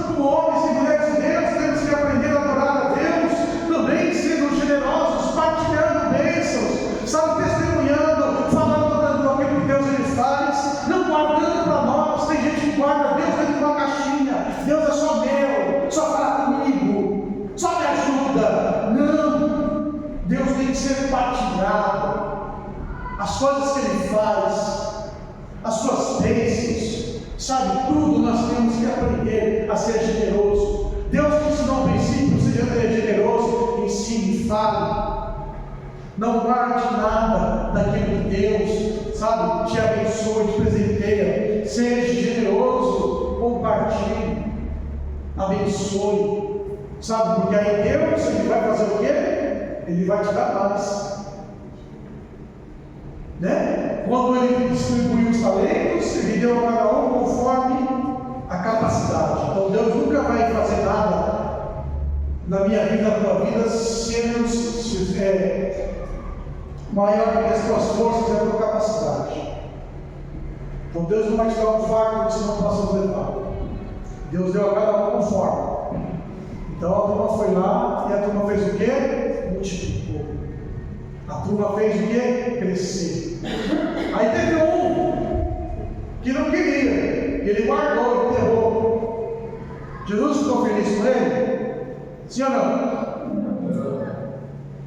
como homens e mulheres de Deus, temos que aprender a adorar a Deus, também sendo generosos, partilhando bênçãos, sabe, testemunhando, falando daquilo que Deus Ele faz, não guardando para nós. Tem gente que guarda Deus dentro de uma caixinha: Deus é só meu, só fala comigo, só me ajuda. Não, Deus tem que ser partilhado. As coisas que Ele faz, as suas bênçãos, sabe, tudo nós temos que aprender a ser generoso. Deus te ensinou um princípio: seja generoso, ensine, fale. Não guarde nada daquilo que Deus, sabe, te abençoa, te presenteia. Seja generoso, compartilhe, abençoe, sabe, porque aí Deus, Ele vai fazer o quê? Ele vai te dar mais, né? Quando Ele distribuiu os talentos, Ele deu a cada um conforme a capacidade. Então Deus nunca vai fazer nada na minha vida, na tua vida, sendo maior do que as tuas forças e a tua capacidade. Então Deus não vai te dar um fardo que você não possa levar. Deus deu a cada um conforme. Então a turma foi lá e a turma fez o quê? Multiplicou. A turma fez o quê? Crescer. Aí teve um que não queria, e ele guardou, enterrou. Jesus ficou feliz com ele? Sim ou não?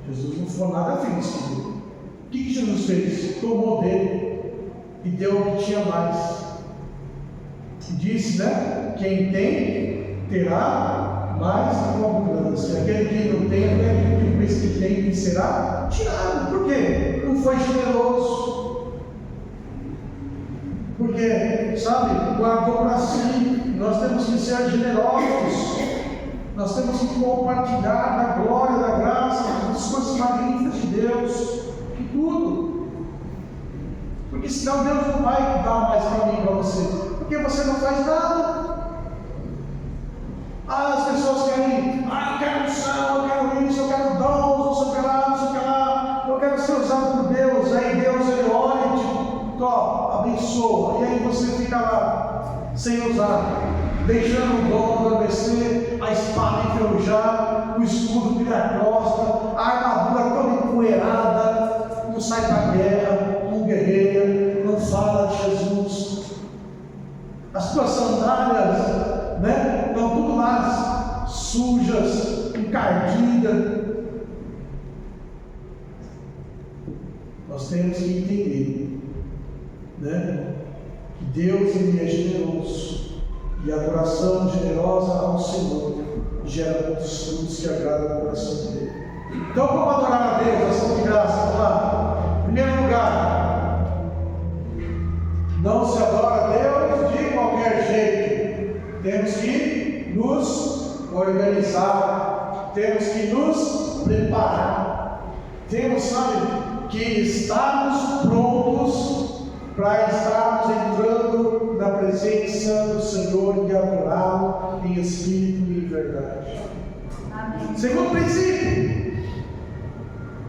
Jesus não foi nada feliz com ele. O que Jesus fez? Tomou dele e deu o que tinha mais. E disse, né? Quem tem, terá mais com abundância. Aquele que não tem, aquele que pensa que tem, que será tirado. Por quê? Não foi generoso. Porque, sabe, guardou para si. Nós temos que ser generosos. Nós temos que compartilhar da glória, da graça, das coisas magníficas de Deus. E tudo. Porque senão Deus não vai dar mais para mim e para você. Porque você não faz nada. As pessoas querem, eu quero unção, eu quero isso, eu quero dons, não sei o que lá, não sei o que lá, eu quero ser usado por Deus. Aí Deus, Ele olha e te abençoa. E aí você fica lá, sem usar, deixando o dom adormecer, a espada enferrujar, o escudo virar costa, a armadura toda empoeirada, não sai para a guerra, não guerreia, não fala de Jesus. As tuas sandálias, né, estão tudo lá, sujas, encardidas. Nós temos que entender, né, que Deus, Ele é generoso. E a adoração generosa ao Senhor gera muitos frutos que agradam o coração dele. Então, como adorar a Deus, ação de graça? Vamos lá. Em primeiro lugar, não se adora a Deus nos organizar, temos que nos preparar, temos, que estarmos prontos para estarmos entrando na presença do Senhor e adorá-lo em espírito e em verdade. Amém. Segundo princípio,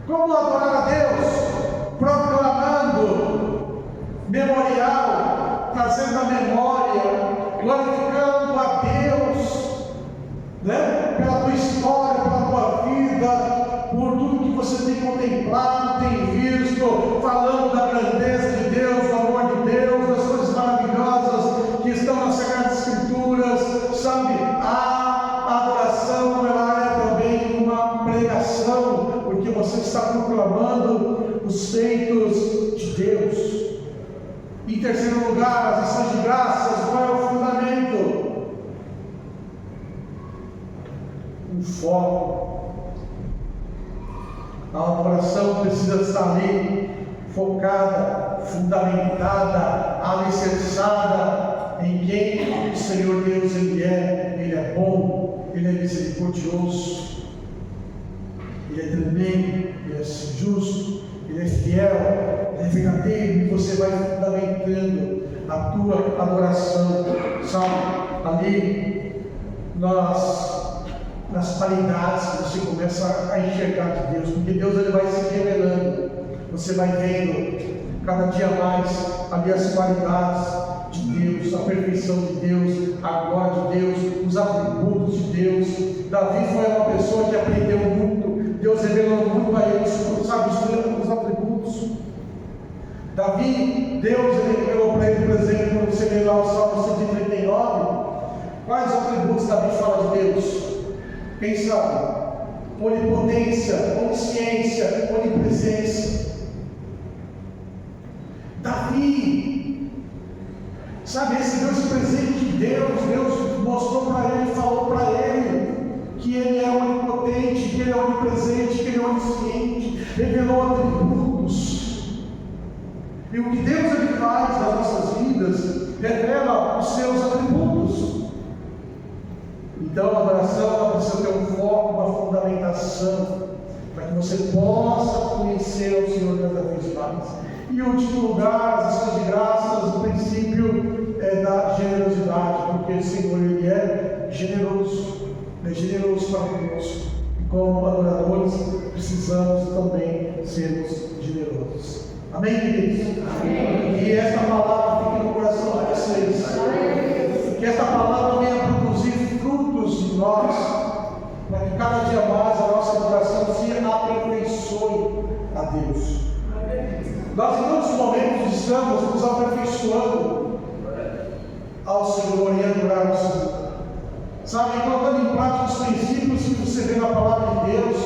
como adorar a Deus? Proclamando memorial, trazendo a memória, glorificando a Deus, pela tua história, pela tua vida, por tudo que você tem contemplado, tem visto, falando da grandeza de Deus, do amor de Deus, das coisas maravilhosas que estão nas Sagradas Escrituras. A adoração ela é também uma pregação, porque você está proclamando os feitos de Deus. Em terceiro lugar, as ações de graças. Qual é o fundamento? Um foco. A adoração precisa estar ali, focada, fundamentada, alicerçada em quem o Senhor Deus Ele é bom, Ele é misericordioso, Ele é tremendo, Ele é justo, Ele é fiel, Ele é verdadeiro, e você vai fundamentando a tua adoração, ali nas qualidades que você começa a enxergar de Deus, porque Deus ele vai se revelando, você vai vendo cada dia mais ali as qualidades de Deus, a perfeição de Deus, a glória de Deus, os atributos de Deus. Davi foi uma pessoa que aprendeu muito, Deus revelou muito a ele, os atributos. Davi, Deus ele revelou para ele, por exemplo, quando você lê lá o Salmo 139, quais atributos Davi fala de Deus? Quem sabe? Onipotência, onisciência, onipresença. Davi, esse Deus presente de Deus mostrou para ele, falou para ele que ele é onipotente, que ele é onipresente, que ele é onisciente, revelou atributos. E o que Deus ele faz nas nossas vidas, revela os seus atributos. Então a adoração precisa ter um foco, uma fundamentação, para que você possa conhecer o Senhor cada vez mais. E em último lugar, as ações de graças, o princípio é da generosidade, porque o Senhor ele é generoso para conosco. E como adoradores, precisamos também sermos generosos. Amém, queridos? Amém. E esta palavra fique no coração de vocês. Que esta palavra venha produzir frutos em nós, para que cada dia mais a nossa adoração se aperfeiçoe a Deus. Nós em todos os momentos estamos nos aperfeiçoando ao Senhor e adorar ao Senhor. Colocando em prática os princípios que você vê na palavra de Deus.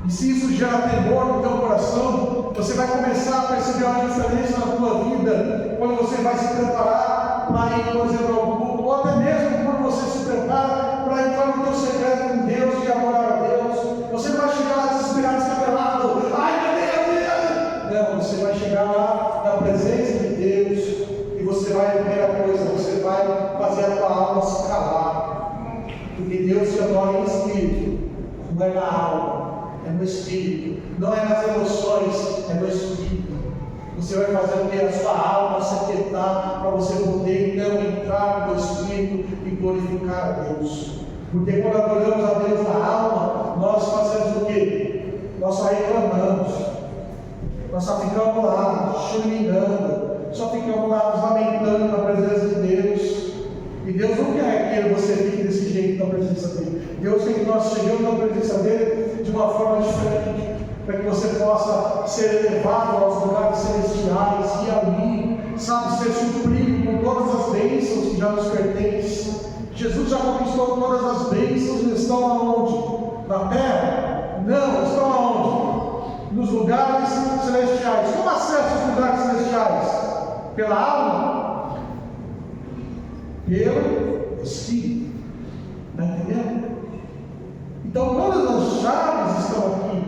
E se isso gera temor no teu coração, você vai começar a perceber uma diferença na tua vida quando você vai se preparar para ir, por exemplo, ao culto, ou até mesmo quando você se prepara para entrar no teu secreto com Deus e adorar a Deus. Você vai chegar lá desesperado, descabelado. Ai meu Deus! Não, você vai chegar lá na presença de Deus e você vai, a primeira coisa, você vai fazer a tua alma se calar. Porque Deus te adora em espírito, não é na alma. É no espírito, não é nas emoções, é no espírito. Você vai fazer o que? A sua alma se aquietar para você poder então entrar no espírito e glorificar a Deus. Porque quando adoramos a Deus na alma, nós fazemos o que? Nós só reclamamos, nós só ficamos lá choramingando, só ficamos lá nos lamentando na presença de Deus. E Deus não quer que você fique desse jeito na presença dele. Deus quer que nós cheguemos na presença dele de uma forma diferente, para que você possa ser elevado aos lugares celestiais e ali, ser suprido com todas as bênçãos que já nos pertencem. Jesus já conquistou todas as bênçãos e estão aonde? Na terra? Não, estão aonde? Nos lugares celestiais. Como acesso aos lugares celestiais? Pela alma? Pelo Espírito. Está entendendo? Então todas as chaves estão aqui.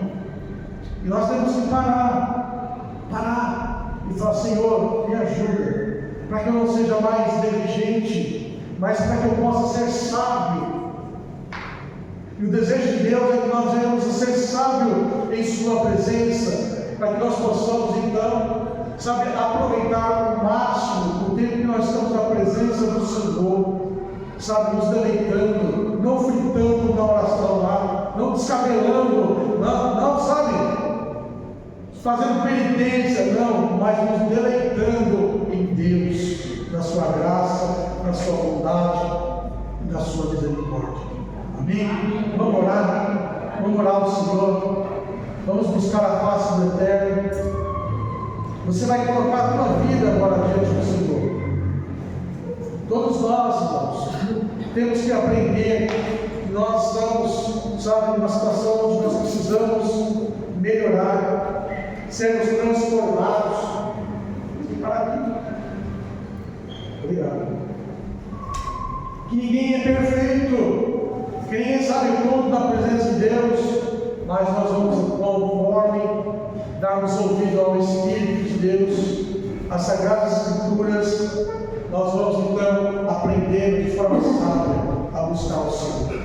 E nós temos que parar e falar: Senhor, me ajuda, para que eu não seja mais negligente mas para que eu possa ser sábio. E o desejo de Deus é que nós venhamos a ser sábios em Sua presença, para que nós possamos então, sabe, aproveitar ao máximo o tempo que nós estamos na presença do Senhor, sabe, nos deleitando, não fritando na oração lá, não descabelando, não, sabe, fazendo penitência, não, mas nos deleitando em Deus, na Sua graça, na Sua bondade, na Sua misericórdia. Amém? Vamos orar ao Senhor, vamos buscar a face do Eterno. Você vai colocar a tua vida agora diante do Senhor. Todos nós, irmãos, temos que aprender que nós estamos, sabe, numa situação onde nós precisamos melhorar, sermos transformados. E para aqui. Obrigado. Que ninguém é perfeito, que ninguém sabe tudo da presença de Deus, mas nós vamos, conforme darmos ouvido ao Espírito de Deus, às Sagradas Escrituras, nós vamos então aprender de forma sábia a buscar o Senhor.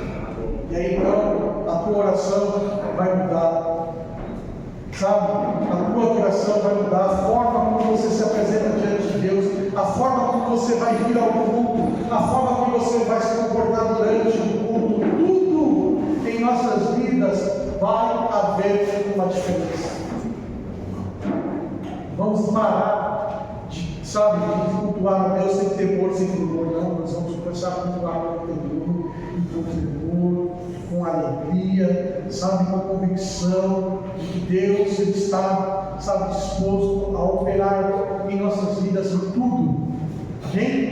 E aí então a tua oração vai mudar, sabe? A tua oração vai mudar, a forma como você se apresenta diante de Deus, a forma como você vai vir ao culto, a forma como você vai se comportar durante o culto, tudo em nossas vidas vai haver uma diferença. Vamos parar de, sabe, de cultuar a Deus sem temor, sem temor. Não, nós vamos começar a cultuar com temor, com alegria, sabe, com convicção de que Deus está, sabe, disposto a operar em nossas vidas em tudo. Amém?